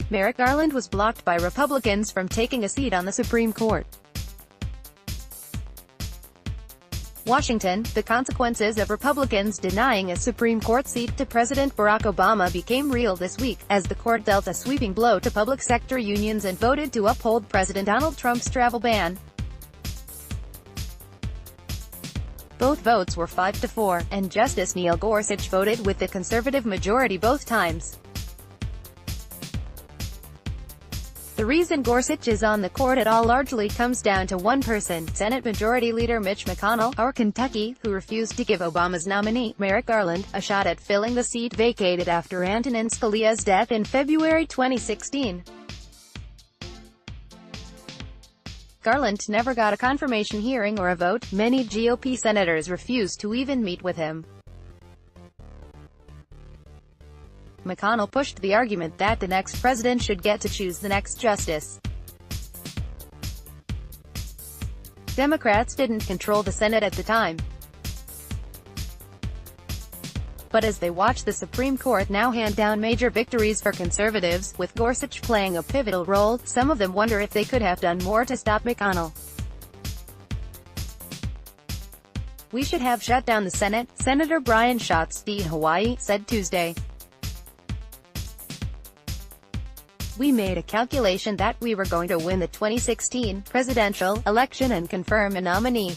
Merrick Garland was blocked by Republicans from taking a seat on the Supreme Court. Washington, the consequences of Republicans denying a Supreme Court seat to President Barack Obama became real this week, as the court dealt a sweeping blow to public sector unions and voted to uphold President Donald Trump's travel ban. Both votes were 5-4, and Justice Neil Gorsuch voted with the conservative majority both times. The reason Gorsuch is on the court at all largely comes down to one person, Senate Majority Leader Mitch McConnell, of Kentucky, who refused to give Obama's nominee, Merrick Garland, a shot at filling the seat vacated after Antonin Scalia's death in February 2016. Garland never got a confirmation hearing or a vote. Many GOP senators refused to even meet with him. McConnell pushed the argument that the next president should get to choose the next justice. Democrats didn't control the Senate at the time. But as they watch the Supreme Court now hand down major victories for conservatives, with Gorsuch playing a pivotal role, some of them wonder if they could have done more to stop McConnell. "We should have shut down the Senate," Senator Brian Schatz, D. Hawaii, said Tuesday. "We made a calculation that we were going to win the 2016 presidential election and confirm a nominee.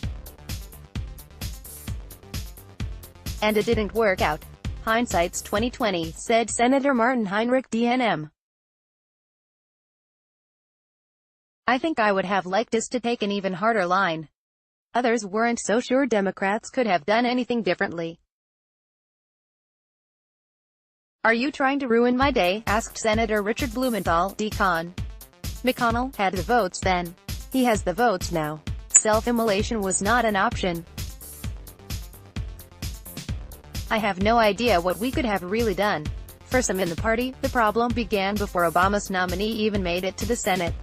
And it didn't work out. Hindsight's 2020, said Senator Martin Heinrich, DNM. "I think I would have liked us to take an even harder line. Others weren't so sure Democrats could have done anything differently." "Are you trying to ruin my day?" asked Senator Richard Blumenthal, D-Con. "McConnell had the votes then. He has the votes now. Self-immolation was not an option. I have no idea what we could have really done." For some in the party, the problem began before Obama's nominee even made it to the Senate.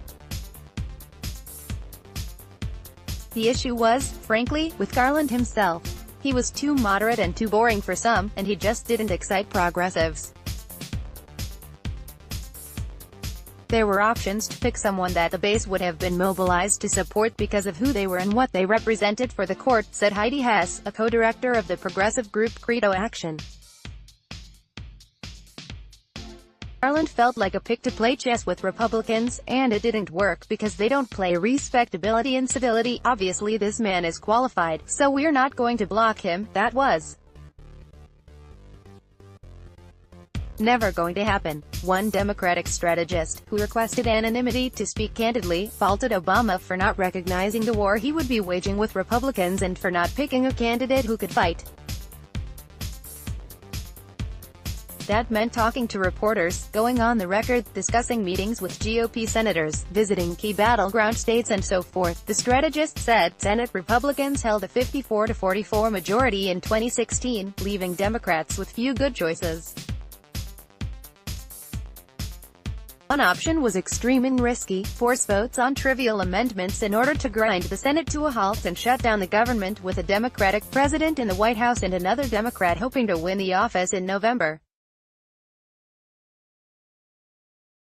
The issue was, frankly, with Garland himself. He was too moderate and too boring for some, and he just didn't excite progressives. There were options to pick someone that the base would have been mobilized to support because of who they were and what they represented for the court, said Heidi Hess, a co-director of the progressive group Credo Action. Garland felt like a pick to play chess with Republicans, and it didn't work because they don't play respectability and civility. "Obviously this man is qualified, so we're not going to block him. That was never going to happen." One Democratic strategist, who requested anonymity to speak candidly, faulted Obama for not recognizing the war he would be waging with Republicans and for not picking a candidate who could fight. That meant talking to reporters, going on the record, discussing meetings with GOP senators, visiting key battleground states and so forth, the strategist said. Senate Republicans held a 54-44 majority in 2016, leaving Democrats with few good choices. One option was extreme and risky: force votes on trivial amendments in order to grind the Senate to a halt and shut down the government with a Democratic president in the White House and another Democrat hoping to win the office in November.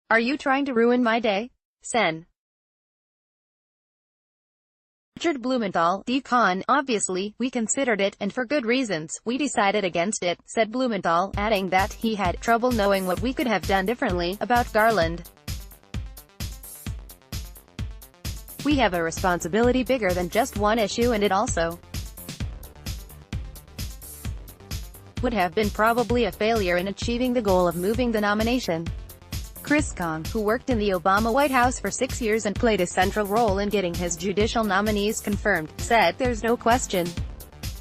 "Are you trying to ruin my day?" Sen. Richard Blumenthal, D-Con. "Obviously, we considered it, and for good reasons, we decided against it," said Blumenthal, adding that he had trouble knowing what we could have done differently about Garland. "We have a responsibility bigger than just one issue, and it also would have been probably a failure in achieving the goal of moving the nomination." Chris Kong, who worked in the Obama White House for 6 years and played a central role in getting his judicial nominees confirmed, said, "There's no question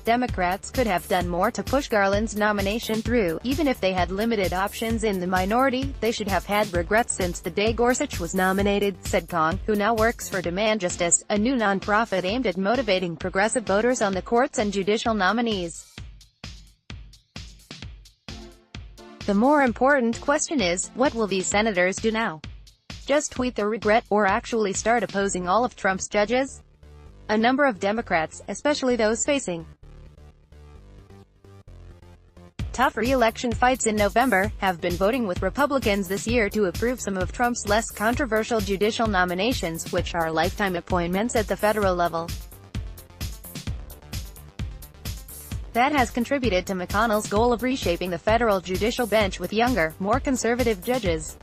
Democrats could have done more to push Garland's nomination through. Even if they had limited options in the minority, they should have had regrets since the day Gorsuch was nominated," said Kong, who now works for Demand Justice, a new nonprofit aimed at motivating progressive voters on the courts and judicial nominees. The more important question is, what will these senators do now? Just tweet their regret, or actually start opposing all of Trump's judges? A number of Democrats, especially those facing tough re-election fights in November, have been voting with Republicans this year to approve some of Trump's less controversial judicial nominations, which are lifetime appointments at the federal level. That has contributed to McConnell's goal of reshaping the federal judicial bench with younger, more conservative judges.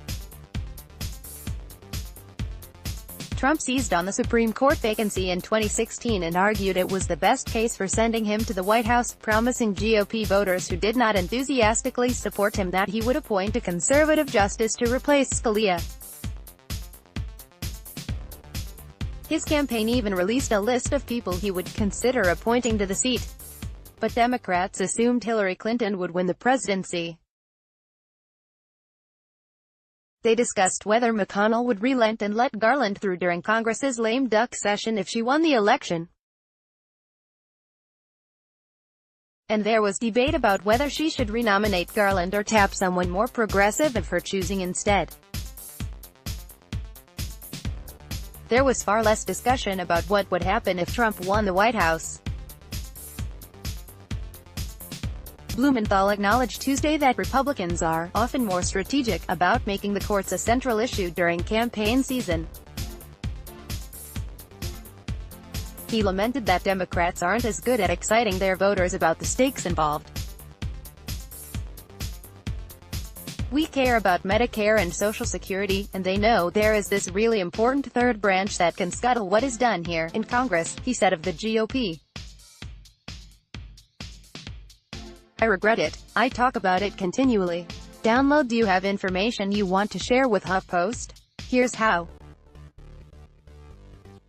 Trump seized on the Supreme Court vacancy in 2016 and argued it was the best case for sending him to the White House, promising GOP voters who did not enthusiastically support him that he would appoint a conservative justice to replace Scalia. His campaign even released a list of people he would consider appointing to the seat. But Democrats assumed Hillary Clinton would win the presidency. They discussed whether McConnell would relent and let Garland through during Congress's lame duck session if she won the election. And there was debate about whether she should renominate Garland or tap someone more progressive of her choosing instead. There was far less discussion about what would happen if Trump won the White House. Blumenthal acknowledged Tuesday that Republicans are often more strategic about making the courts a central issue during campaign season. He lamented that Democrats aren't as good at exciting their voters about the stakes involved. "We care about Medicare and Social Security, and they know there is this really important third branch that can scuttle what is done here in Congress," he said of the GOP. "I regret it. I talk about it continually." Download. Do you have information you want to share with HuffPost? Here's how.